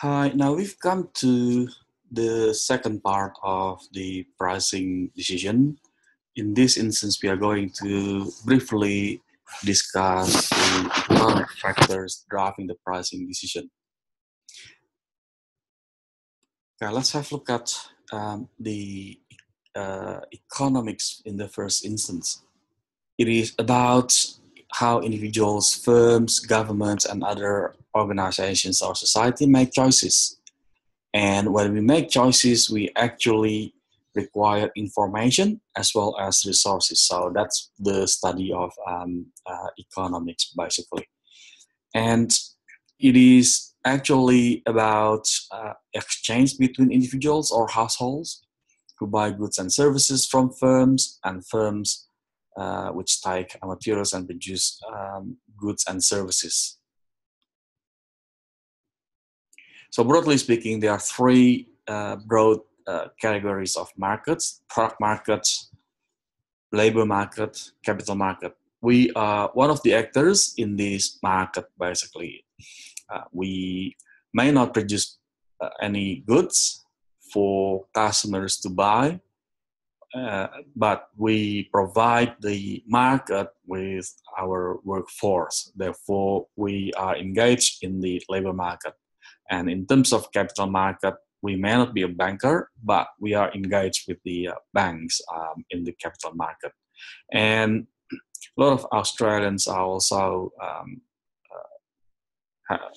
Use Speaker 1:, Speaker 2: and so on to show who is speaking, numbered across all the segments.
Speaker 1: Hi, now we've come to the second part of the pricing decision. In this instance, we are going to briefly discuss the economic factors driving the pricing decision. Okay, let's have a look at the economics in the first instance. It is about how individuals, firms, governments, and other organizations or society make choices. And when we make choices, we actually require information as well as resources. So that's the study of economics, basically. And it is actually about exchange between individuals or households who buy goods and services from firms, and firms which take materials and produce goods and services. So broadly speaking, there are three broad categories of markets: product markets, labor market, capital market. We are one of the actors in this market, basically. We may not produce any goods for customers to buy, but we provide the market with our workforce. Therefore, we are engaged in the labor market. And in terms of capital market, we may not be a banker, but we are engaged with the banks in the capital market. And a lot of Australians are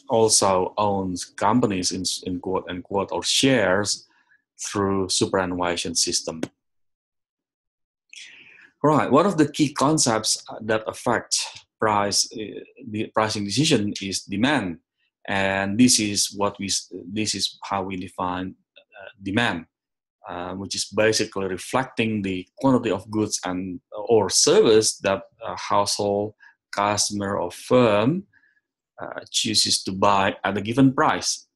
Speaker 1: also owns companies in quote unquote or shares through superannuation system. Right. One of the key concepts that affect the pricing decision is demand, and this is how we define demand, which is basically reflecting the quantity of goods and or service that a household, customer, or firm chooses to buy at a given price.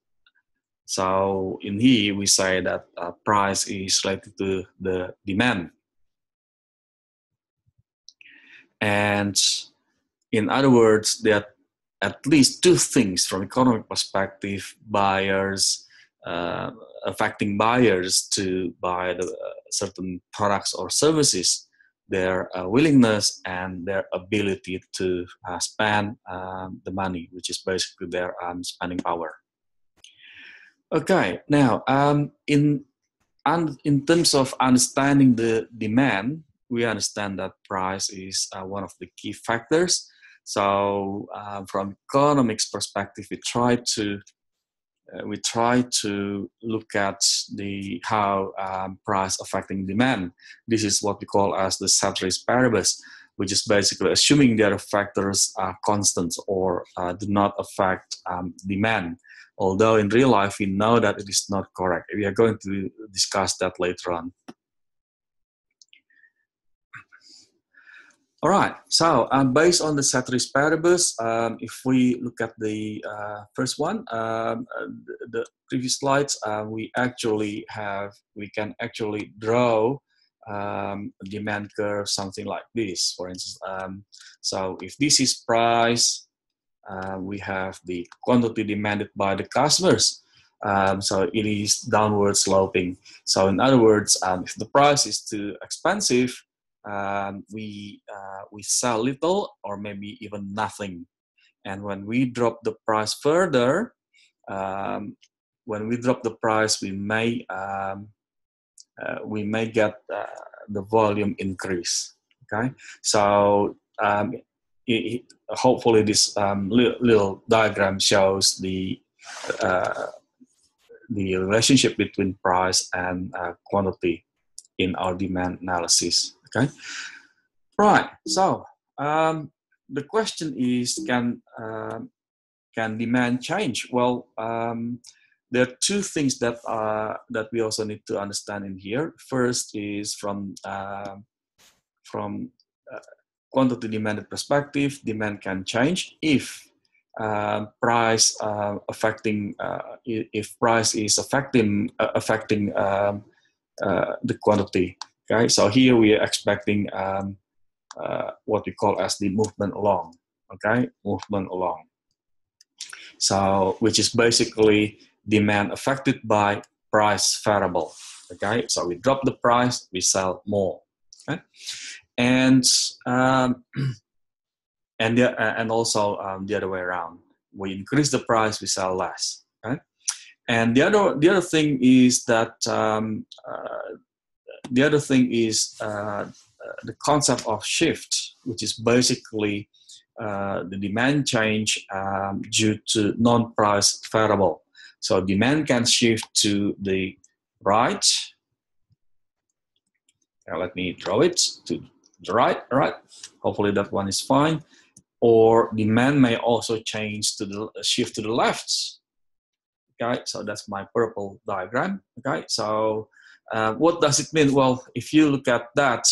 Speaker 1: So in here we say that price is related to the demand. And in other words, there are at least two things from economic perspective affecting buyers to buy the certain products or services: their willingness and their ability to spend the money, which is basically their spending power. Okay, now in terms of understanding the demand, we understand that price is one of the key factors. So from economics perspective, we try to look at how price affecting demand. This is what we call as the ceteris paribus, which is basically assuming that factors are constant or do not affect demand. Although in real life, we know that it is not correct. We are going to discuss that later on. All right, so based on the ceteris paribus, if we look at the first one, the previous slides, we can actually draw a demand curve, something like this, for instance. So if this is price, we have the quantity demanded by the customers. So it is downward sloping. So in other words, if the price is too expensive, we sell little or maybe even nothing. And when we drop the price further, we may get the volume increase. Okay, so hopefully this little diagram shows the relationship between price and quantity in our demand analysis. Okay, right. So the question is, can demand change? Well, there are two things that we also need to understand in here. First is from quantity demanded perspective, demand can change if price is affecting the quantity. Okay, so here we are expecting what we call as the movement along. Okay, movement along. So which is basically demand affected by price variable. Okay, so we drop the price, we sell more. Okay, and and also the other way around. We increase the price, we sell less. Okay, and the other thing is that the concept of shift, which is basically the demand change due to non-price variable. So demand can shift to the right. Now let me draw it to the right. All right. Hopefully that one is fine. Or demand may also change to the shift to the left. Okay, so that's my purple diagram. Okay, so what does it mean? Well, if you look at that,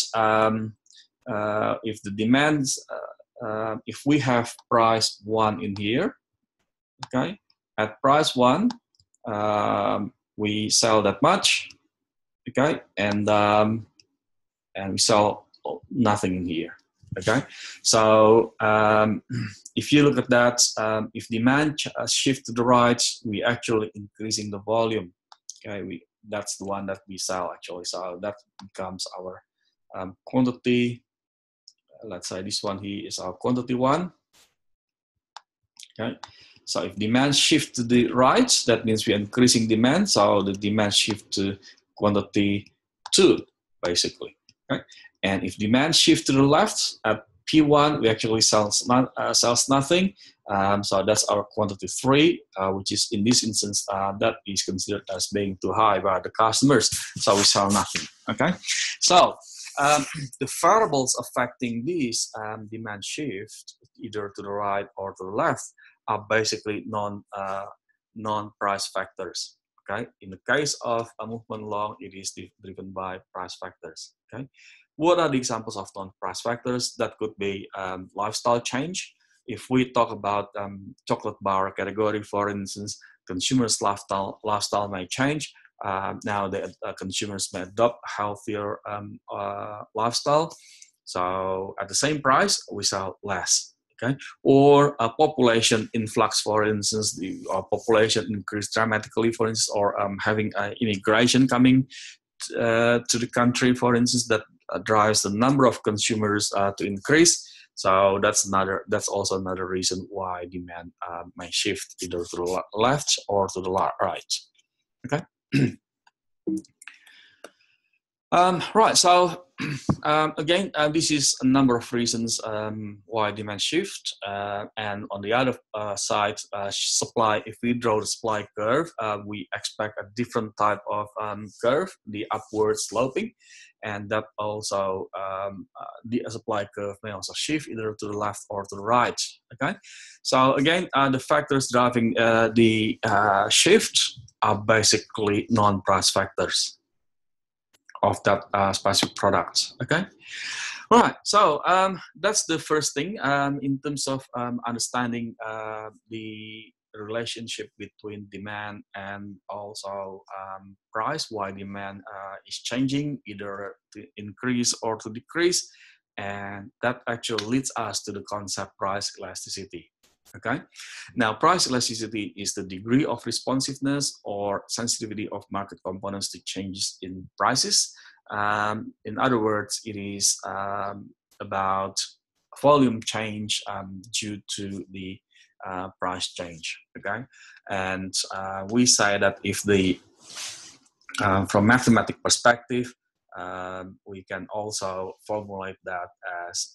Speaker 1: if the demands, if we have price 1 in here, okay, at price 1, we sell that much, okay, and we sell nothing in here. Okay, so if you look at that, if demand shift to the right, we actually increasing the volume. Okay, that's the one that we sell actually. So that becomes our quantity. Let's say this one here is our quantity 1. Okay, so if demand shift to the right, that means we're increasing demand. So the demand shift to quantity 2, basically. Okay, and if demand shift to the left at P1, we actually sells nothing. So that's our quantity 3, which is in this instance that is considered as being too high by the customers. So we sell nothing. Okay, so the variables affecting this demand shift, either to the right or to the left, are basically non-price factors. Okay, in the case of a movement long, it is driven by price factors. Okay, what are the examples of non-price factors? That could be lifestyle change. If we talk about chocolate bar category, for instance, consumers' lifestyle may change. Now the consumers may adopt healthier lifestyle. So at the same price, we sell less. Okay, or a population influx, for instance, the population increased dramatically, for instance, or having immigration coming to the country, for instance, that drives the number of consumers to increase. So that's also another reason why demand may shift either to the left or to the right. Okay. Right, so again, this is a number of reasons why demand shift. And on the other side, supply, if we draw the supply curve, we expect a different type of curve, the upward sloping. And that also, the supply curve may also shift either to the left or to the right. Okay, so again, the factors driving the shift are basically non-price factors of that specific product. Okay, all right. So that's the first thing in terms of understanding the relationship between demand and also price. Why demand is changing, either to increase or to decrease, and that actually leads us to the concept price elasticity. Okay, now price elasticity is the degree of responsiveness or sensitivity of market components to changes in prices. In other words, it is about volume change due to the price change. Okay, and we say that if the from mathematical perspective, we can also formulate that as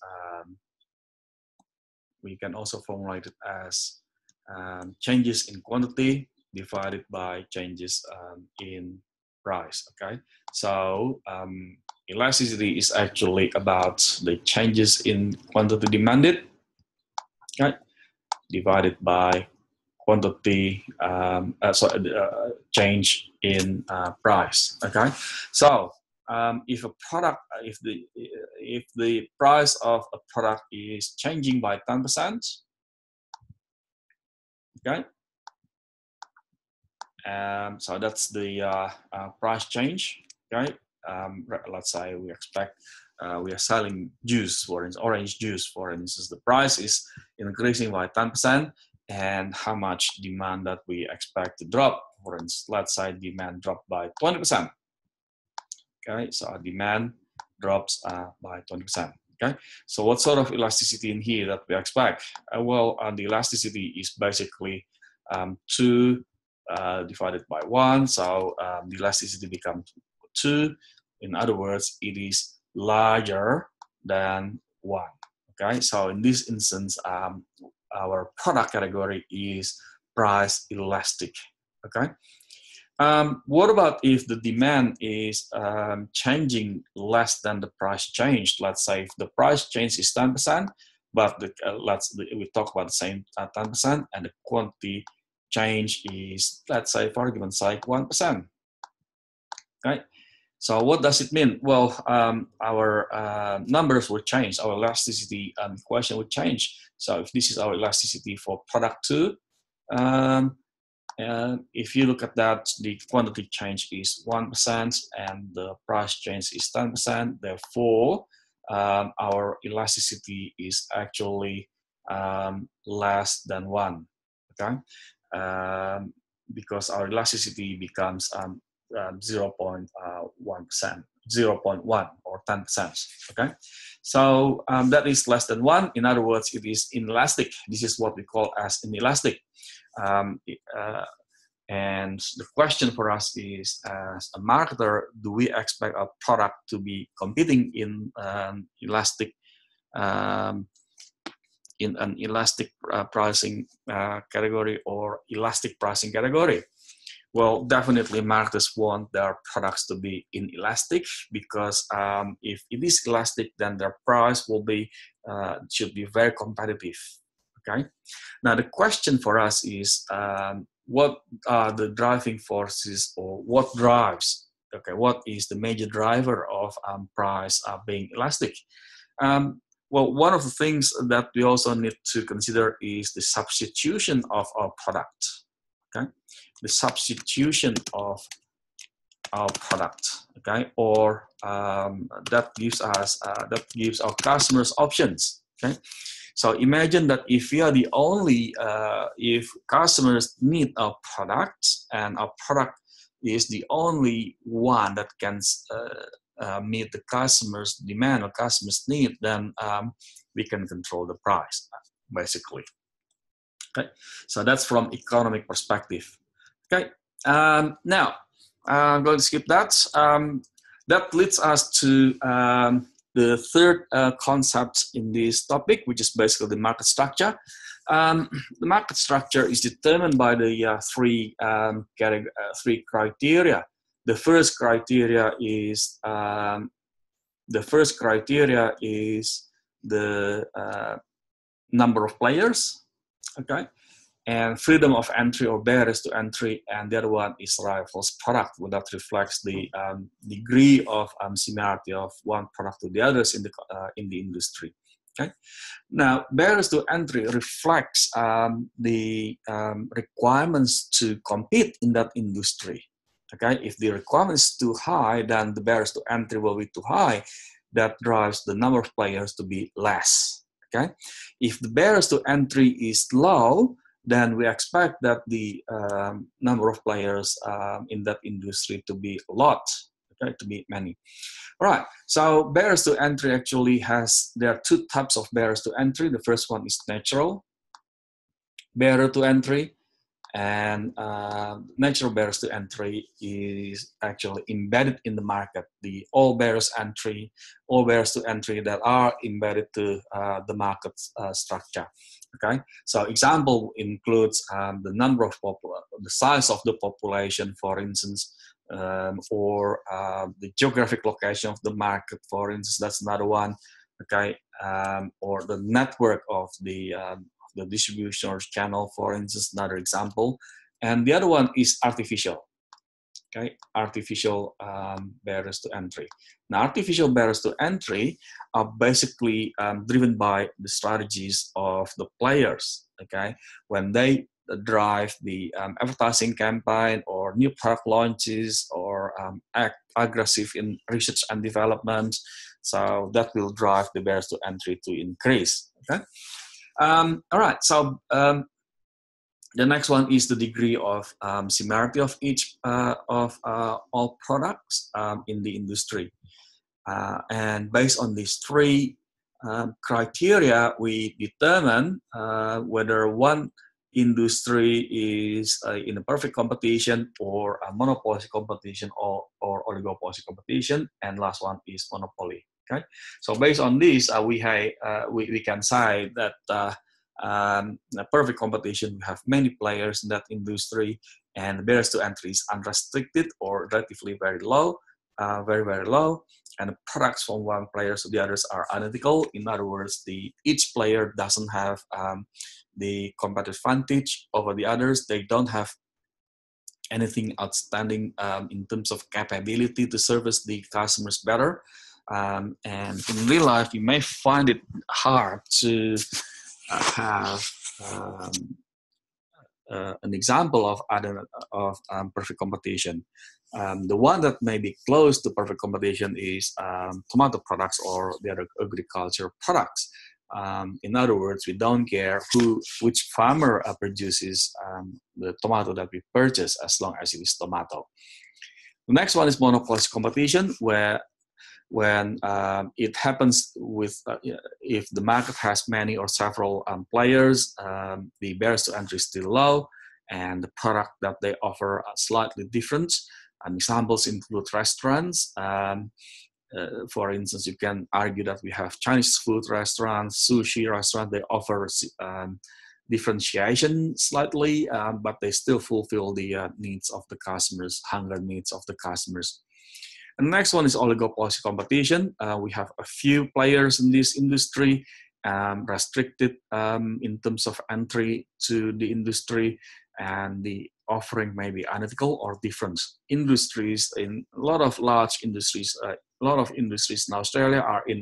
Speaker 1: changes in quantity divided by changes in price. Okay, so elasticity is actually about the changes in quantity demanded, okay, divided by quantity change in price. Okay, so if a product, if the price of a product is changing by 10%, okay, so that's the price change. Okay, let's say we expect we are selling juice, for instance, orange juice, for instance. The price is increasing by 10%, and how much demand that we expect to drop. For instance, let's say demand dropped by 20%. Okay, so our demand drops by 20%. Okay, so what sort of elasticity in here that we expect? Well, the elasticity is basically 2 divided by 1, so the elasticity becomes 2. In other words, it is larger than 1. Okay, so in this instance, our product category is price elastic. Okay. What about if the demand is changing less than the price change? Let's say if the price change is 10%, but we talk about the same 10%, and the quantity change is, let's say, for argument's sake, 1%. Okay. So what does it mean? Well, our numbers will change. Our elasticity equation will change. So if this is our elasticity for product 2, and if you look at that, the quantity change is 1% and the price change is 10%. Therefore, our elasticity is actually less than 1. Okay, because our elasticity becomes 0.1%, 0.1 or 10%. Okay, so that is less than 1. In other words, it is inelastic. This is what we call as inelastic. And the question for us is, as a marketer, do we expect our product to be competing in elastic in an elastic pricing category or elastic pricing category? Well, definitely marketers want their products to be inelastic, because if it is elastic, then their price will be should be very competitive. Okay. Now the question for us is, what are the driving forces, or what drives? Okay, what is the major driver of price being elastic? Well, one of the things that we also need to consider is the substitution of our product. Okay, the substitution of our product. Okay, or that gives our customers options. Okay. So imagine that if we are the only, if customers need our product and our product is the only one that can meet the customer's demand or customer's need, then we can control the price, basically. Okay, so that's from economic perspective. Okay, now I'm going to skip that. That leads us to the third concept in this topic, which is basically the market structure. The market structure is determined by the three criteria. The first criteria is the number of players, okay, and freedom of entry or barriers to entry, and the other one is rivals product. Well, that reflects the degree of similarity of one product to the others in the industry. Okay. Now, barriers to entry reflects the requirements to compete in that industry. Okay, if the requirement is too high, then the barriers to entry will be too high. That drives the number of players to be less. Okay, if the barriers to entry is low, then we expect that the number of players in that industry to be a lot, okay, to be many. All right, so barriers to entry actually there are two types of barriers to entry. The first one is natural barrier to entry, and natural barriers to entry is actually embedded in the market. All barriers to entry that are embedded to the market structure. Okay, so example includes the size of the population, for instance, or the geographic location of the market, for instance. That's another one. Okay, or the network of the distribution or channel, for instance, another example. And the other one is artificial. Okay, artificial barriers to entry. Now, artificial barriers to entry are basically driven by the strategies of the players. Okay, when they drive the advertising campaign or new product launches or act aggressive in research and development, so that will drive the barriers to entry to increase. Okay. All right. So The next one is the degree of similarity of each of all products in the industry. And based on these three criteria, we determine whether one industry is in a perfect competition or a monopoly competition or oligopoly competition, and last one is monopoly. Okay, so based on this, we can say that a perfect competition, we have many players in that industry, and the barriers to entry is unrestricted or relatively very low, very low, and the products from one player to the others are identical. In other words, each player doesn't have the competitive advantage over the others. They don't have anything outstanding in terms of capability to service the customers better. And in real life, you may find it hard to have an example of perfect competition. The one that may be close to perfect competition is tomato products or the other agriculture products. In other words, we don't care which farmer produces the tomato that we purchase, as long as it is tomato. The next one is monopolistic competition, where when it happens with if the market has many or several players, the barriers to entry is still low, and the product that they offer are slightly different. Examples include restaurants. For instance, you can argue that we have Chinese food restaurants, sushi restaurants. They offer differentiation slightly, but they still fulfill the needs of the customers, hunger needs of the customers. And the next one is oligopoly competition. We have a few players in this industry, restricted in terms of entry to the industry, and the offering may be identical or different. Industries, in a lot of large industries, a lot of industries in Australia are in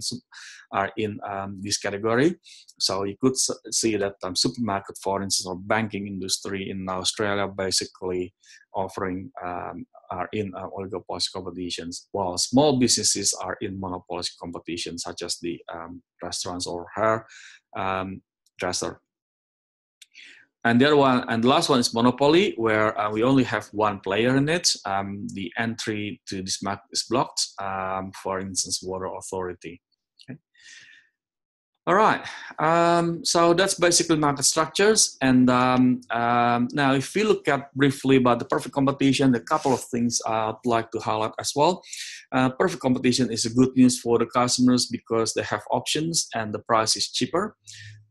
Speaker 1: this category. So you could see that supermarket, for instance, or banking industry in Australia basically offering are in oligopoly competitions, while small businesses are in monopoly competition, such as the restaurants or hairdresser. And the other one, and the last one is monopoly, where we only have one player in it. The entry to this market is blocked. For instance, water authority. Okay. All right. So that's basically market structures. And now, if we look at briefly about the perfect competition, a couple of things I'd like to highlight as well. Perfect competition is a good news for the customers because they have options and the price is cheaper.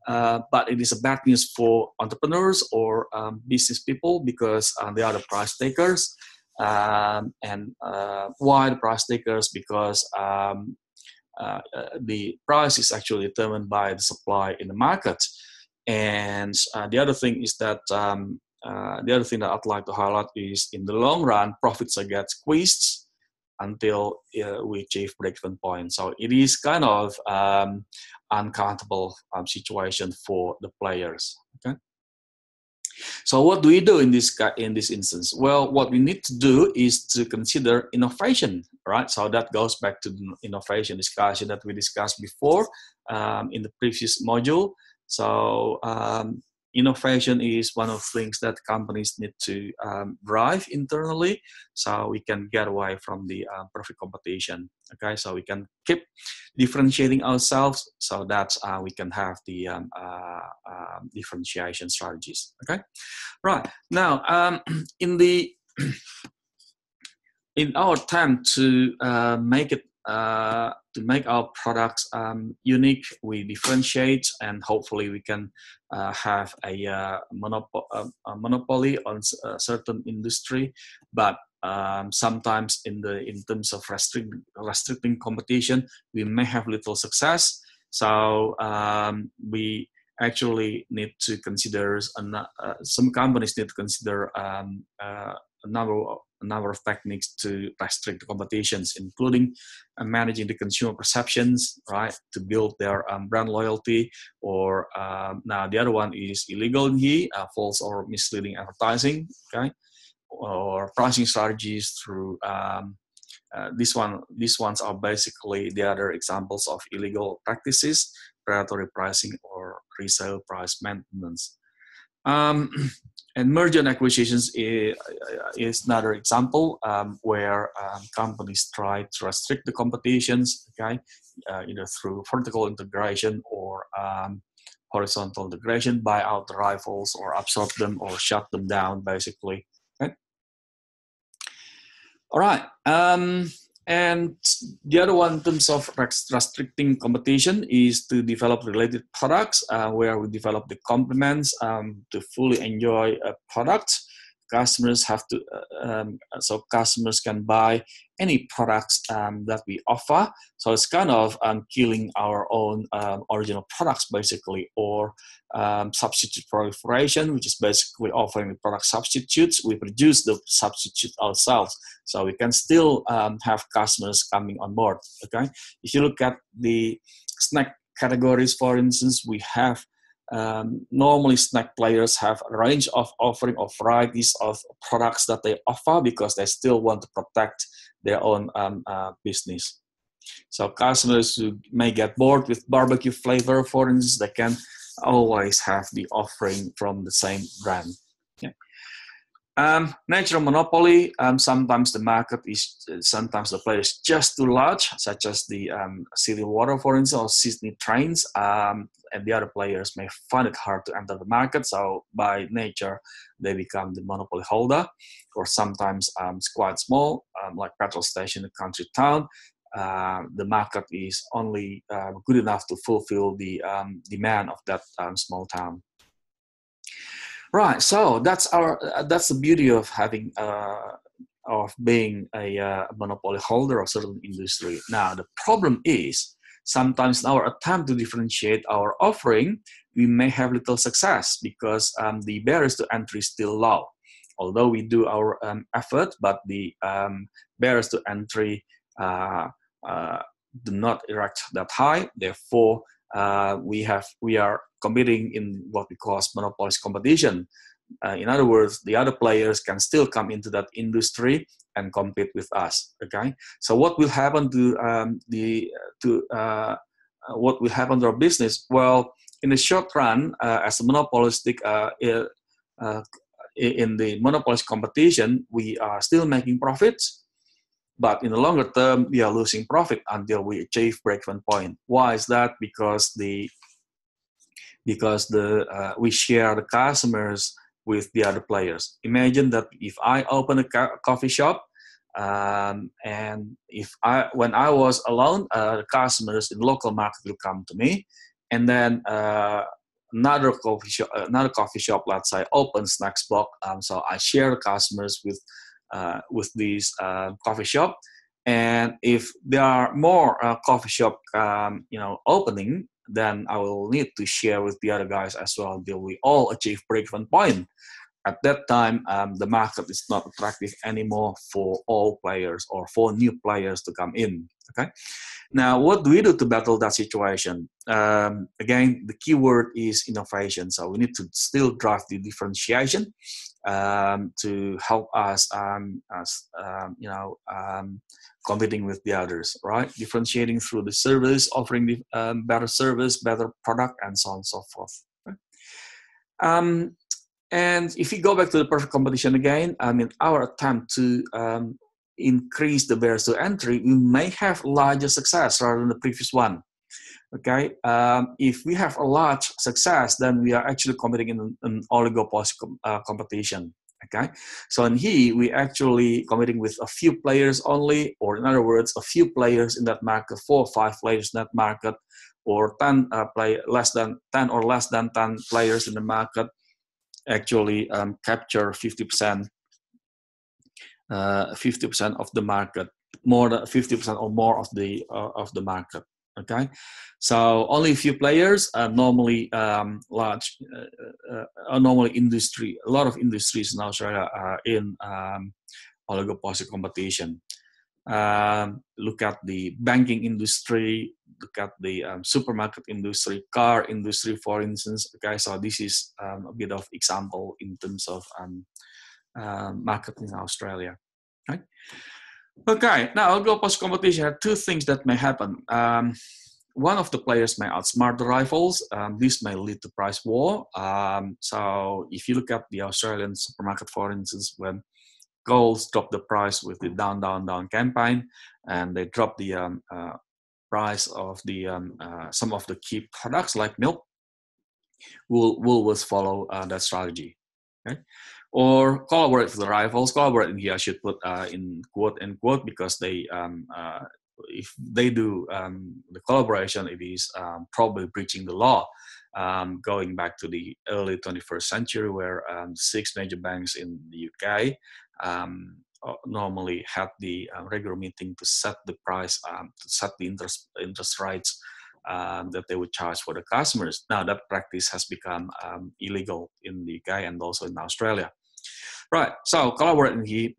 Speaker 1: But it is a bad news for entrepreneurs or business people because they are the price takers. And why the price takers? Because the price is actually determined by the supply in the market. And the other thing is that the other thing that I'd like to highlight is in the long run, profits get squeezed until we achieve break-even point. So it is kind of uncountable situation for the players. Okay. So what do we do in this instance? Well, what we need to do is to consider innovation, right? So that goes back to the innovation discussion that we discussed before in the previous module. So innovation is one of the things that companies need to drive internally, so we can get away from the perfect competition. Okay, so we can keep differentiating ourselves, so that we can have the differentiation strategies. Okay, right now in our attempt to make it to make our products unique, we differentiate, and hopefully we can have a monopoly on a certain industry. But sometimes in terms of restricting competition, we may have little success. So we actually need to consider some companies need to consider a number of techniques to restrict the competitions, including managing the consumer perceptions, right, to build their brand loyalty. Or now the other one is illegal false or misleading advertising, okay, or pricing strategies through these ones are basically the other examples of illegal practices, predatory pricing or resale price maintenance. Um, and merger and acquisitions is another example where companies try to restrict the competitions, okay, either through vertical integration or horizontal integration, buy out the rivals or absorb them or shut them down, basically. Okay? All right. And the other one in terms of restricting competition is to develop related products where we develop the complements to fully enjoy a product. Customers have to, so customers can buy any products that we offer. So it's kind of killing our own original products basically, or substitute proliferation, which is basically offering the product substitutes. We produce the substitute ourselves. So we can still have customers coming on board, okay? If you look at the snack categories, for instance, we have normally snack players have a range of offering of varieties of products that they offer because they still want to protect their own business. So customers who may get bored with barbecue flavor, for instance, they can always have the offering from the same brand. Yeah. Natural monopoly. Sometimes the market is, sometimes the player is just too large, such as the city water, for instance, or Sydney trains, and the other players may find it hard to enter the market. So by nature, they become the monopoly holder. Or sometimes it's quite small, like petrol station in a country town. The market is only good enough to fulfill the demand of that small town. Right, so that's the beauty of having of being a monopoly holder of certain industry. Now the problem is sometimes in our attempt to differentiate our offering, we may have little success because the barriers to entry is still low. Although we do our effort, but the barriers to entry do not erect that high. Therefore, we are competing in what we call monopolist competition. In other words, the other players can still come into that industry and compete with us. Okay, so what will happen to what will happen to our business? Well, in the short run, as a monopolistic in the monopolist competition, we are still making profits. But in the longer term, we are losing profit until we achieve break-even point. Why is that? Because we share the customers with the other players. Imagine that if I open a coffee shop, and when I was alone, the customers in the local market will come to me, and then another coffee shop, let's say, opens next block. So I share the customers with these coffee shop, and if there are more coffee shop opening, then I will need to share with the other guys as well until we all achieve break-even point. At that time, the market is not attractive anymore for all players or for new players to come in. Okay. Now, what do we do to battle that situation? Again, the key word is innovation. So we need to still drive the differentiation to help us, competing with the others, right? Differentiating through the service, offering the better service, better product, and so on and so forth. Okay? And if we go back to the perfect competition again, I mean, our attempt to increase the barriers to entry, we may have larger success rather than the previous one. Okay, if we have a large success, then we are actually competing in an oligopoly competition. Okay, so in here we actually competing with a few players only, or in other words, a few players in that market, 4 or 5 players in that market, or 10 less than 10 or less than 10 players in the market actually capture 50% of the market, more than 50% or more of the market. Okay, so only a few players, normally large, normally industry. A lot of industries in Australia are in oligopoly competition. Look at the banking industry. Look at the supermarket industry, car industry, for instance. Okay, so this is a bit of example in terms of market in Australia. Right? Okay, now oligopoly competition have 2 things that may happen. one of the players may outsmart the rivals. This may lead to price war. So if you look at the Australian supermarket, for instance, when Coles dropped the price with the down, down, down campaign, and they dropped the price of the some of the key products like milk, Woolworths follow that strategy. Okay? Or collaborate with the rivals. Collaborate in here I should put in quote and quote, because they if they do the collaboration, it is probably breaching the law. Going back to the early 21st century, where 6 major banks in the UK normally had the regular meeting to set the price, to set the interest rates that they would charge for the customers. Now that practice has become illegal in the UK and also in Australia. Right, so collaborating here,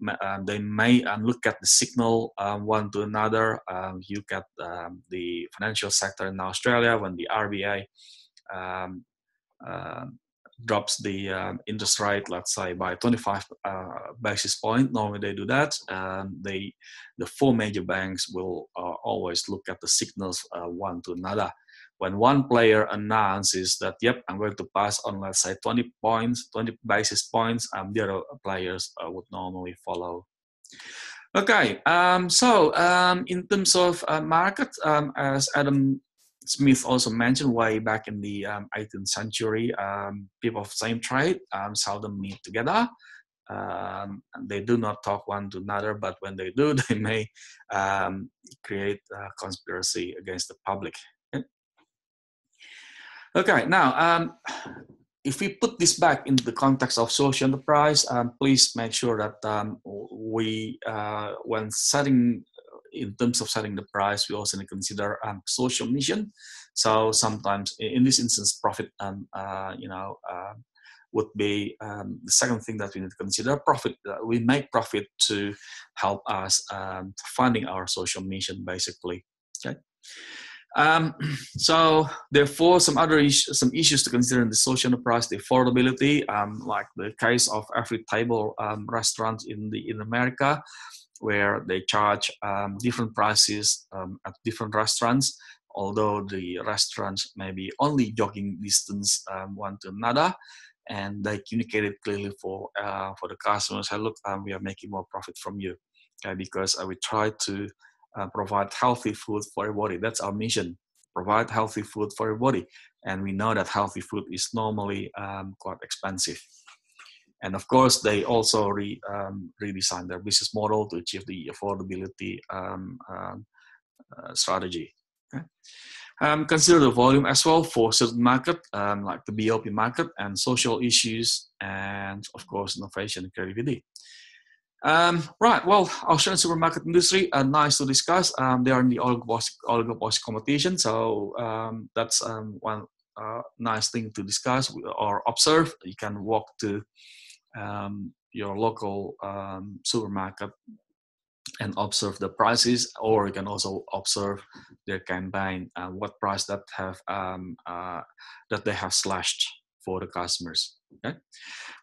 Speaker 1: they may look at the signal one to another. You get the financial sector in Australia when the RBA drops the interest rate, let's say by 25 basis point. Normally they do that. The 4 major banks will always look at the signals one to another. When one player announces that, yep, I'm going to pass on, let's say 20 basis points, the other players would normally follow. Okay, so in terms of market, as Adam Smith also mentioned way back in the 18th century, people of same trade seldom meet together. They do not talk one to another, but when they do, they may create a conspiracy against the public. Okay, now, if we put this back into the context of social enterprise, please make sure that we, when setting, in terms of setting the price, we also need to consider social mission. So sometimes, in this instance, profit, would be the second thing that we need to consider. Profit, we make profit to help us funding our social mission, basically. Okay. So therefore, some issues to consider in the social enterprise: the affordability, like the case of every table restaurant in America, where they charge different prices at different restaurants, although the restaurants may be only jogging distance one to another, and they communicate it clearly for the customers. Hey, look, we are making more profit from you, okay, because we try to provide healthy food for everybody. That's our mission: provide healthy food for everybody. And we know that healthy food is normally quite expensive. And of course, they also redesign their business model to achieve the affordability strategy. Okay? Consider the volume as well for certain market, like the BOP market, and social issues, and of course, innovation and creativity. Right, well, Australian supermarket industry, nice to discuss. They are in the oligopoly competition, so that's one nice thing to discuss or observe. You can walk to your local supermarket and observe the prices, or you can also observe their campaign, what price that they have slashed for the customers. Okay,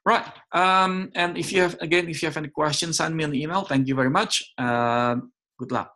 Speaker 1: right. And if you have any questions, send me an email. Thank you very much. Good luck.